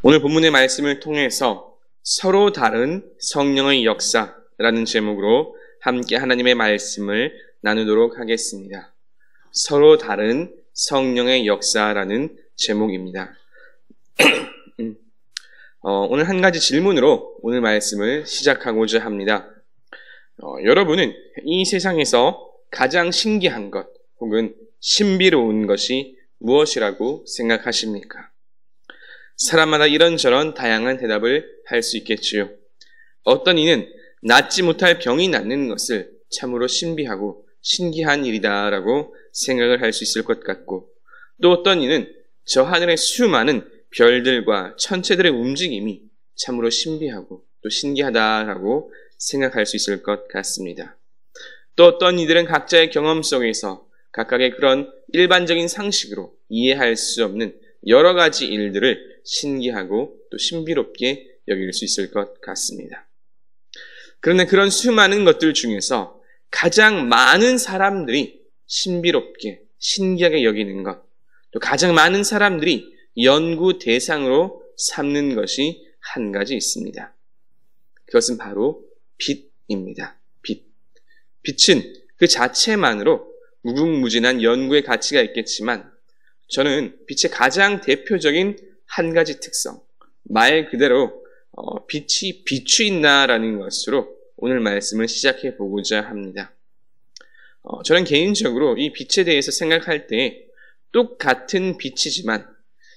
오늘 본문의 말씀을 통해서 서로 다른 성령의 역사라는 제목으로 함께 하나님의 말씀을 나누도록 하겠습니다. 서로 다른 성령의 역사라는 제목입니다. 오늘 한 가지 질문으로 오늘 말씀을 시작하고자 합니다. 여러분은 이 세상에서 가장 신기한 것 혹은 신비로운 것이 무엇이라고 생각하십니까? 사람마다 이런저런 다양한 대답을 할 수 있겠지요. 어떤 이는 낫지 못할 병이 낫는 것을 참으로 신비하고 신기한 일이다라고 생각을 할 수 있을 것 같고, 또 어떤 이는 저 하늘의 수많은 별들과 천체들의 움직임이 참으로 신비하고 또 신기하다라고 생각할 수 있을 것 같습니다. 또 어떤 이들은 각자의 경험 속에서 각각의 그런 일반적인 상식으로 이해할 수 없는 여러 가지 일들을 신기하고 또 신비롭게 여길 수 있을 것 같습니다. 그런데 그런 수많은 것들 중에서 가장 많은 사람들이 신비롭게, 신기하게 여기는 것, 또 가장 많은 사람들이 연구 대상으로 삼는 것이 한 가지 있습니다. 그것은 바로 빛입니다. 빛. 빛은 그 자체만으로 무궁무진한 연구의 가치가 있겠지만, 저는 빛의 가장 대표적인 한 가지 특성, 말 그대로 빛이 비추인다라는 것으로 오늘 말씀을 시작해 보고자 합니다. 저는 개인적으로 이 빛에 대해서 생각할 때 똑같은 빛이지만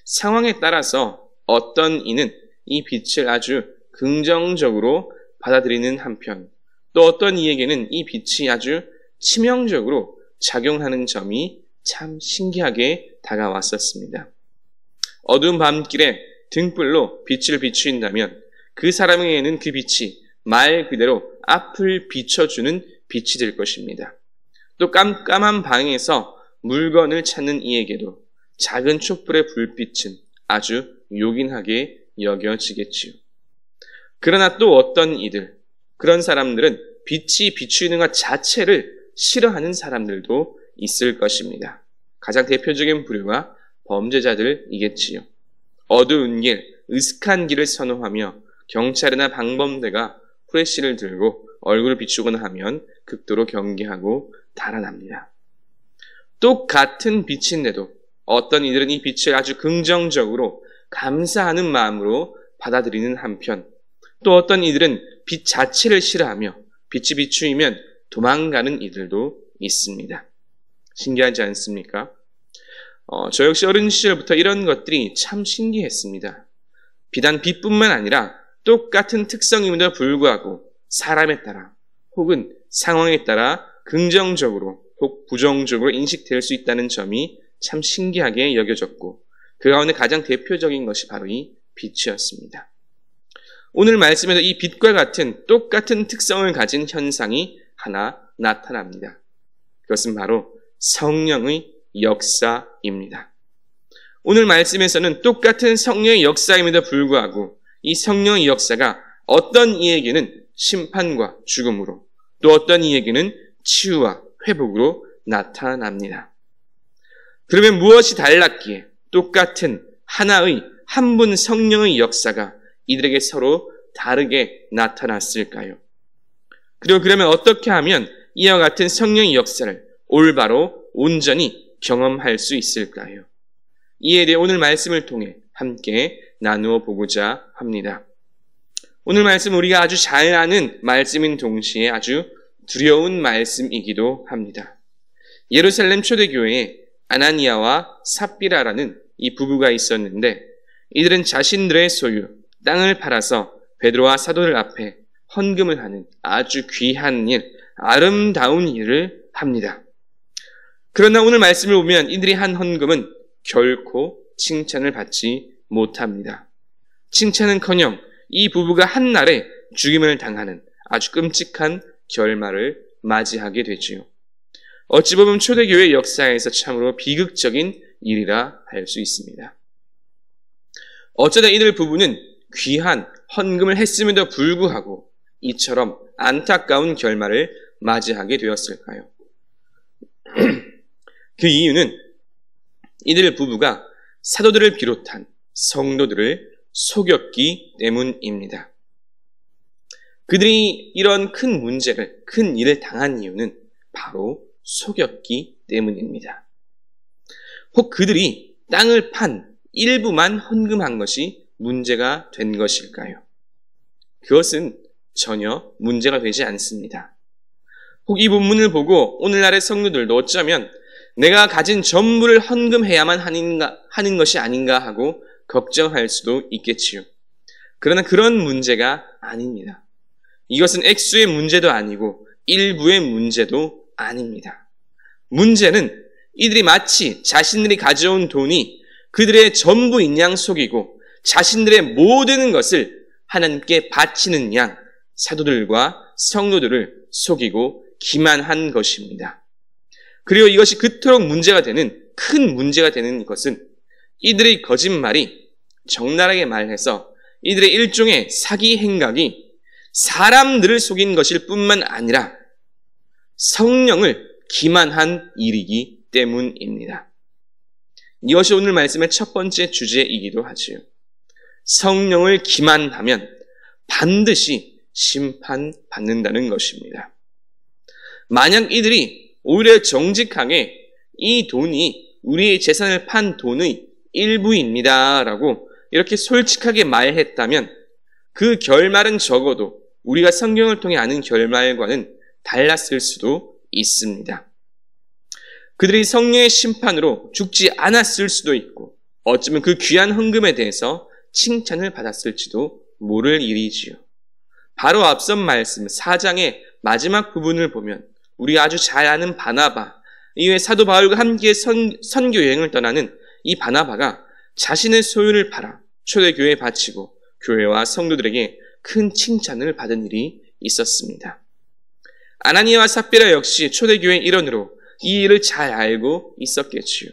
상황에 따라서 어떤 이는 이 빛을 아주 긍정적으로 받아들이는 한편, 또 어떤 이에게는 이 빛이 아주 치명적으로 작용하는 점이 참 신기하게 다가왔었습니다. 어두운 밤길에 등불로 빛을 비추인다면 그 사람에게는 그 빛이 말 그대로 앞을 비춰주는 빛이 될 것입니다. 또 깜깜한 방에서 물건을 찾는 이에게도 작은 촛불의 불빛은 아주 요긴하게 여겨지겠지요. 그러나 또 어떤 이들, 그런 사람들은 빛이 비추이는 것 자체를 싫어하는 사람들도 있을 것입니다. 가장 대표적인 부류가 범죄자들이겠지요. 어두운 길, 으슥한 길을 선호하며 경찰이나 방범대가 후레쉬를 들고 얼굴을 비추거나 하면 극도로 경계하고 달아납니다. 똑같은 빛인데도 어떤 이들은 이 빛을 아주 긍정적으로 감사하는 마음으로 받아들이는 한편, 또 어떤 이들은 빛 자체를 싫어하며 빛이 비추이면 도망가는 이들도 있습니다. 신기하지 않습니까? 저 역시 어린 시절부터 이런 것들이 참 신기했습니다. 비단 빛뿐만 아니라 똑같은 특성임에도 불구하고 사람에 따라 혹은 상황에 따라 긍정적으로 혹 부정적으로 인식될 수 있다는 점이 참 신기하게 여겨졌고, 그 가운데 가장 대표적인 것이 바로 이 빛이었습니다. 오늘 말씀에서 이 빛과 같은 똑같은 특성을 가진 현상이 하나 나타납니다. 그것은 바로 성령의 역사입니다. 오늘 말씀에서는 똑같은 성령의 역사임에도 불구하고 이 성령의 역사가 어떤 이에게는 심판과 죽음으로, 또 어떤 이에게는 치유와 회복으로 나타납니다. 그러면 무엇이 달랐기에 똑같은 하나의 한 분 성령의 역사가 이들에게 서로 다르게 나타났을까요? 그리고 그러면 어떻게 하면 이와 같은 성령의 역사를 올바로 온전히 경험할 수 있을까요? 이에 대해 오늘 말씀을 통해 함께 나누어 보고자 합니다. 오늘 말씀 우리가 아주 잘 아는 말씀인 동시에 아주 두려운 말씀이기도 합니다. 예루살렘 초대교회에 아나니아와 삽비라라는 이 부부가 있었는데, 이들은 자신들의 소유, 땅을 팔아서 베드로와 사도들 앞에 헌금을 하는 아주 귀한 일, 아름다운 일을 합니다. 그러나 오늘 말씀을 보면 이들이 한 헌금은 결코 칭찬을 받지 못합니다. 칭찬은커녕 이 부부가 한날에 죽임을 당하는 아주 끔찍한 결말을 맞이하게 되지요. 어찌 보면 초대교회 역사에서 참으로 비극적인 일이라 할 수 있습니다. 어쩌다 이들 부부는 귀한 헌금을 했음에도 불구하고 이처럼 안타까운 결말을 맞이하게 되었을까요? 그 이유는 이들 부부가 사도들을 비롯한 성도들을 속였기 때문입니다. 그들이 이런 큰 문제를, 큰 일을 당한 이유는 바로 속였기 때문입니다. 혹 그들이 땅을 판 일부만 헌금한 것이 문제가 된 것일까요? 그것은 전혀 문제가 되지 않습니다. 혹 이 본문을 보고 오늘날의 성도들도 어쩌면 내가 가진 전부를 헌금해야만 하는 것이 아닌가 하고 걱정할 수도 있겠지요. 그러나 그런 문제가 아닙니다. 이것은 액수의 문제도 아니고 일부의 문제도 아닙니다. 문제는 이들이 마치 자신들이 가져온 돈이 그들의 전부인 양 속이고 자신들의 모든 것을 하나님께 바치는 양 사도들과 성도들을 속이고 기만한 것입니다. 그리고 이것이 그토록 문제가 되는, 큰 문제가 되는 것은 이들의 거짓말이, 적나라하게 말해서 이들의 일종의 사기 행각이 사람들을 속인 것일 뿐만 아니라 성령을 기만한 일이기 때문입니다. 이것이 오늘 말씀의 첫 번째 주제이기도 하지요. 성령을 기만하면 반드시 심판받는다는 것입니다. 만약 이들이 오히려 정직하게 이 돈이 우리의 재산을 판 돈의 일부입니다 라고 이렇게 솔직하게 말했다면 그 결말은 적어도 우리가 성경을 통해 아는 결말과는 달랐을 수도 있습니다. 그들이 성령의 심판으로 죽지 않았을 수도 있고 어쩌면 그 귀한 헌금에 대해서 칭찬을 받았을지도 모를 일이지요. 바로 앞선 말씀 4장의 마지막 부분을 보면 우리가 아주 잘 아는 바나바, 이후에 사도 바울과 함께 선교 여행을 떠나는 이 바나바가 자신의 소유를 팔아 초대교회에 바치고 교회와 성도들에게 큰 칭찬을 받은 일이 있었습니다. 아나니아와 삽비라 역시 초대교회의 일원으로 이 일을 잘 알고 있었겠지요.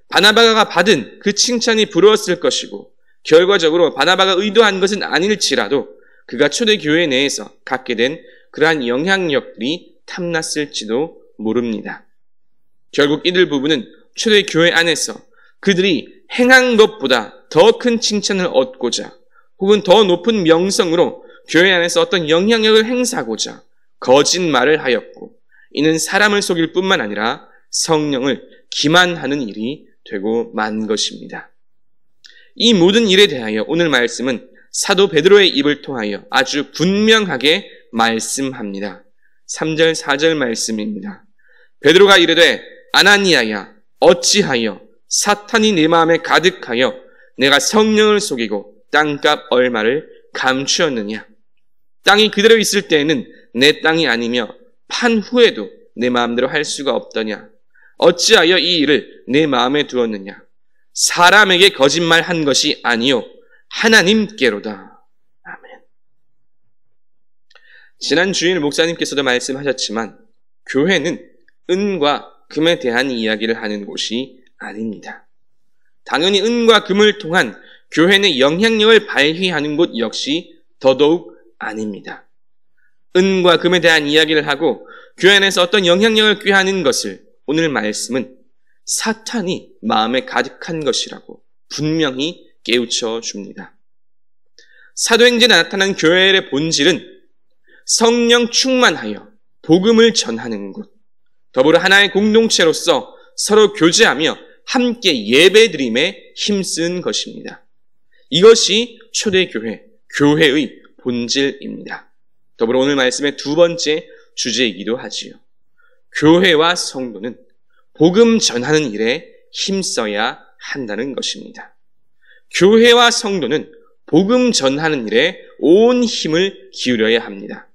바나바가 받은 그 칭찬이 부러웠을 것이고 결과적으로 바나바가 의도한 것은 아닐지라도 그가 초대교회 내에서 갖게 된 그러한 영향력들이 탐났을지도 모릅니다. 결국 이들 부부는 초대교회 안에서 그들이 행한 것보다 더 큰 칭찬을 얻고자 혹은 더 높은 명성으로 교회 안에서 어떤 영향력을 행사하고자 거짓말을 하였고 이는 사람을 속일 뿐만 아니라 성령을 기만하는 일이 되고 만 것입니다. 이 모든 일에 대하여 오늘 말씀은 사도 베드로의 입을 통하여 아주 분명하게 말씀합니다. 3절 4절 말씀입니다. 베드로가 이르되 아나니아야 어찌하여 사탄이 내 마음에 가득하여 내가 성령을 속이고 땅값 얼마를 감추었느냐. 땅이 그대로 있을 때에는 내 땅이 아니며 판 후에도 내 마음대로 할 수가 없더냐. 어찌하여 이 일을 내 마음에 두었느냐. 사람에게 거짓말한 것이 아니요 하나님께로다. 아멘. 지난 주일 목사님께서도 말씀하셨지만 교회는 은과 금에 대한 이야기를 하는 곳이 아닙니다. 당연히 은과 금을 통한 교회 내 영향력을 발휘하는 곳 역시 더더욱 아닙니다. 은과 금에 대한 이야기를 하고 교회 안에서 어떤 영향력을 꾀하는 것을 오늘 말씀은 사탄이 마음에 가득한 것이라고 분명히 깨우쳐 줍니다. 사도행전에 나타난 교회의 본질은 성령 충만하여 복음을 전하는 곳, 더불어 하나의 공동체로서 서로 교제하며 함께 예배드림에 힘쓴 것입니다. 이것이 초대교회, 교회의 본질입니다. 더불어 오늘 말씀의 두 번째 주제이기도 하지요. 교회와 성도는 복음 전하는 일에 힘써야 한다는 것입니다. 교회와 성도는 복음 전하는 일에 온 힘을 기울여야 합니다.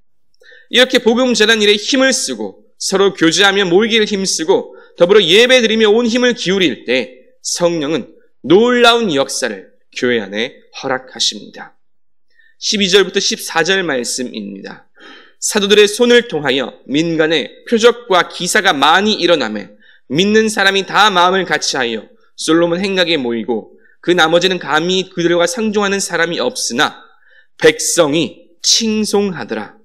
이렇게 복음 전하는 일에 힘을 쓰고 서로 교제하며 모이기를 힘쓰고 더불어 예배드리며 온 힘을 기울일 때 성령은 놀라운 역사를 교회 안에 허락하십니다. 12절부터 14절 말씀입니다. 사도들의 손을 통하여 민간에 표적과 기사가 많이 일어나매 믿는 사람이 다 마음을 같이하여 솔로몬 행각에 모이고 그 나머지는 감히 그들과 상종하는 사람이 없으나 백성이 칭송하더라.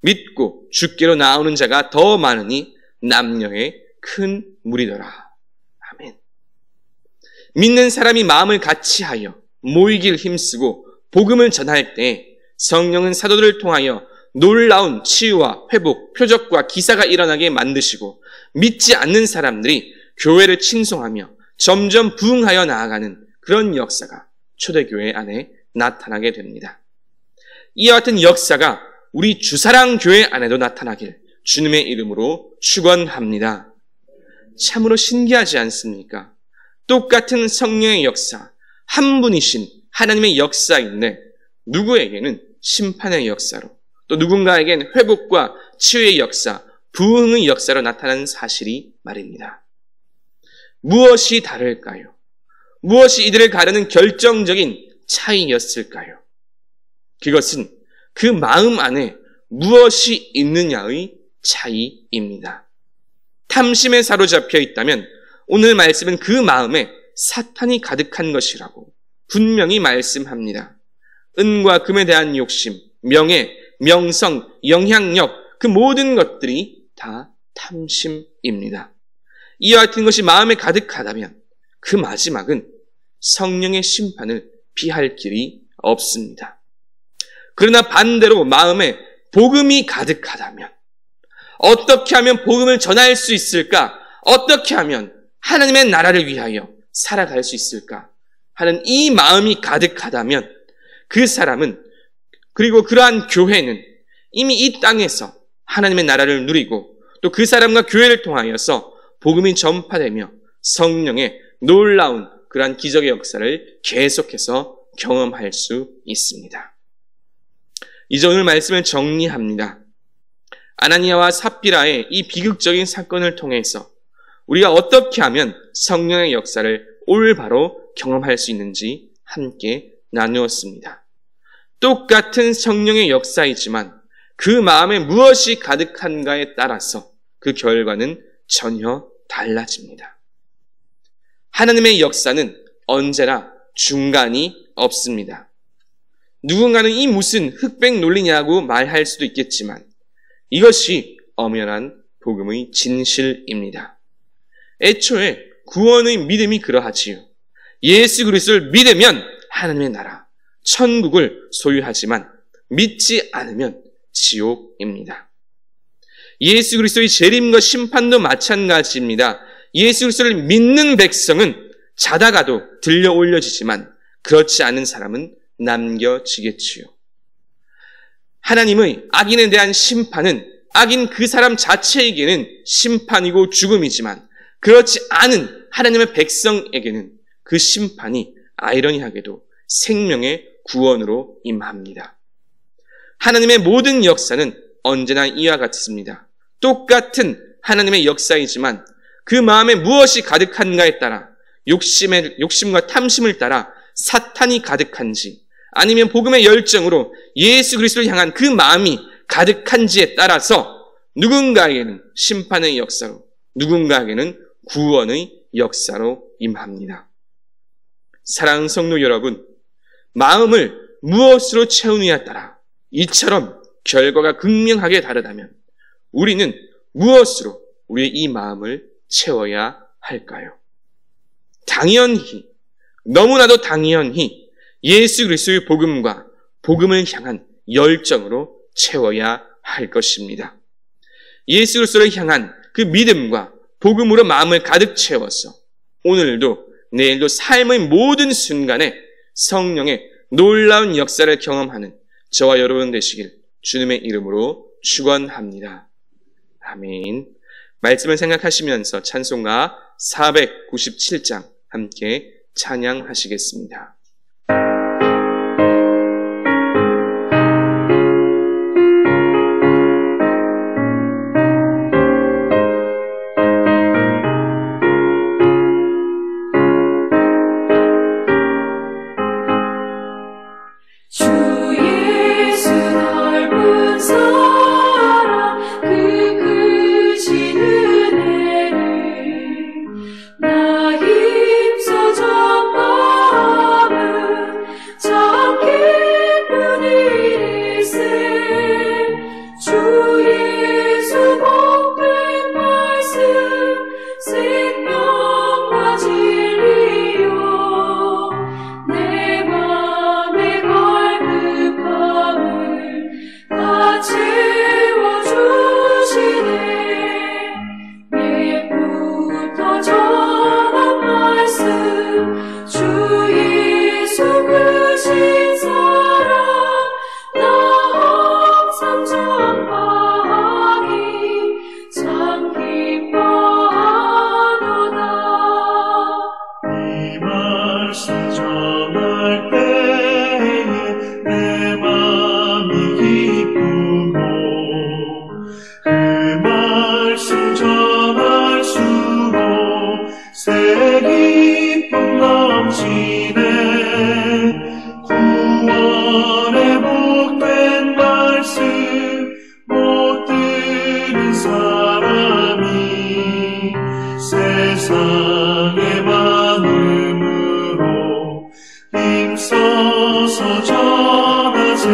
믿고 주께로 나오는 자가 더 많으니 남녀의 큰 무리더라. 아멘. 믿는 사람이 마음을 같이하여 모이길 힘쓰고 복음을 전할 때 성령은 사도들을 통하여 놀라운 치유와 회복, 표적과 기사가 일어나게 만드시고 믿지 않는 사람들이 교회를 칭송하며 점점 부흥하여 나아가는 그런 역사가 초대교회 안에 나타나게 됩니다. 이와 같은 역사가 우리 주사랑 교회 안에도 나타나길 주님의 이름으로 축원합니다. 참으로 신기하지 않습니까? 똑같은 성령의 역사, 한 분이신 하나님의 역사인데 누구에게는 심판의 역사로, 또 누군가에겐 회복과 치유의 역사, 부흥의 역사로 나타나는 사실이 말입니다. 무엇이 다를까요? 무엇이 이들을 가르는 결정적인 차이였을까요? 그것은 그 마음 안에 무엇이 있느냐의 차이입니다. 탐심에 사로잡혀 있다면 오늘 말씀은 그 마음에 사탄이 가득한 것이라고 분명히 말씀합니다. 은과 금에 대한 욕심, 명예, 명성, 영향력, 그 모든 것들이 다 탐심입니다. 이와 같은 것이 마음에 가득하다면 그 마지막은 성령의 심판을 피할 길이 없습니다. 그러나 반대로 마음에 복음이 가득하다면 어떻게 하면 복음을 전할 수 있을까? 어떻게 하면 하나님의 나라를 위하여 살아갈 수 있을까? 하는 이 마음이 가득하다면 그 사람은, 그리고 그러한 교회는 이미 이 땅에서 하나님의 나라를 누리고 또 그 사람과 교회를 통하여서 복음이 전파되며 성령의 놀라운 그러한 기적의 역사를 계속해서 경험할 수 있습니다. 이제 오늘 말씀을 정리합니다. 아나니아와 삽비라의 이 비극적인 사건을 통해서 우리가 어떻게 하면 성령의 역사를 올바로 경험할 수 있는지 함께 나누었습니다. 똑같은 성령의 역사이지만 그 마음에 무엇이 가득한가에 따라서 그 결과는 전혀 달라집니다. 하나님의 역사는 언제나 중간이 없습니다. 누군가는 이 무슨 흑백 논리냐고 말할 수도 있겠지만 이것이 엄연한 복음의 진실입니다. 애초에 구원의 믿음이 그러하지요. 예수 그리스도를 믿으면 하나님의 나라, 천국을 소유하지만 믿지 않으면 지옥입니다. 예수 그리스도의 재림과 심판도 마찬가지입니다. 예수 그리스도를 믿는 백성은 자다가도 들려 올려지지만 그렇지 않은 사람은 남겨지겠지요. 하나님의 악인에 대한 심판은 악인 그 사람 자체에게는 심판이고 죽음이지만 그렇지 않은 하나님의 백성에게는 그 심판이 아이러니하게도 생명의 구원으로 임합니다. 하나님의 모든 역사는 언제나 이와 같습니다. 똑같은 하나님의 역사이지만 그 마음에 무엇이 가득한가에 따라 욕심과 탐심을 따라 사탄이 가득한지 아니면 복음의 열정으로 예수 그리스도를 향한 그 마음이 가득한지에 따라서 누군가에게는 심판의 역사로 누군가에게는 구원의 역사로 임합니다. 사랑하는 성도 여러분, 마음을 무엇으로 채우느냐에 따라 이처럼 결과가 극명하게 다르다면 우리는 무엇으로 우리의 이 마음을 채워야 할까요? 당연히, 너무나도 당연히 예수 그리스도의 복음과 복음을 향한 열정으로 채워야 할 것입니다. 예수 그리스도를 향한 그 믿음과 복음으로 마음을 가득 채워서 오늘도 내일도 삶의 모든 순간에 성령의 놀라운 역사를 경험하는 저와 여러분 되시길 주님의 이름으로 축원합니다. 아멘. 말씀을 생각하시면서 찬송가 497장 함께 찬양하시겠습니다. 나 힘써 전파 전에 복된 말씀 못 들은 사람이 세상의 많음으로 힘써서 전하세.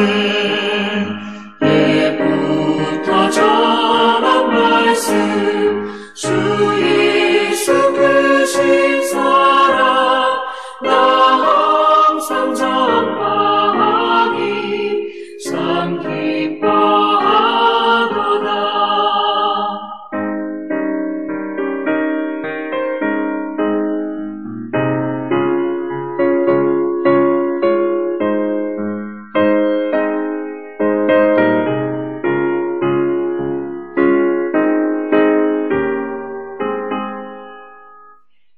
예부터 전한 말씀 주 예수 크신 사랑 나 항상 전파하니 참 기뻐하도다.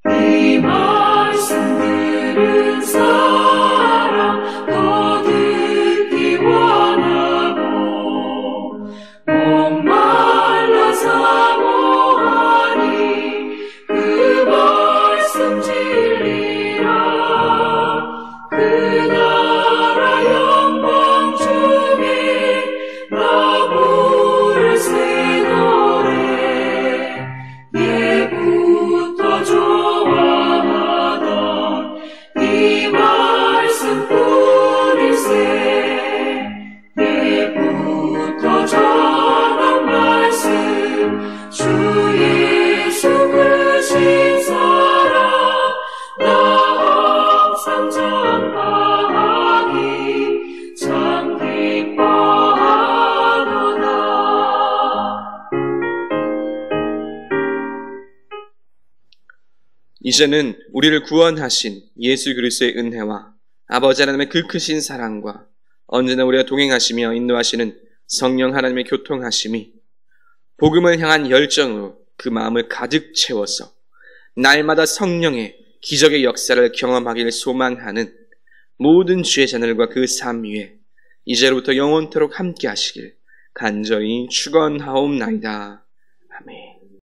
이 말씀 들은 사람 더 듣기 원하고 목말라 사모하니 그 말씀 진리라. 그 나라 영광 중에 나 부를 새 노래. 예부터 좋아하던 이 말씀 뿐일세. 예부터 전한 말씀 주 예수 크신 사랑 나 항상 전파하니 참 기뻐하도다. 이제는 우리를 구원하신 예수 그리스도의 은혜와 아버지 하나님의 그 크신 사랑과 언제나 우리가 동행하시며 인도하시는 성령 하나님의 교통하심이 복음을 향한 열정으로 그 마음을 가득 채워서 날마다 성령의 기적의 역사를 경험하기를 소망하는 모든 주의 자녀들과 그 삶 위에 이제로부터 영원토록 함께 하시길 간절히 축원하옵나이다. 아멘.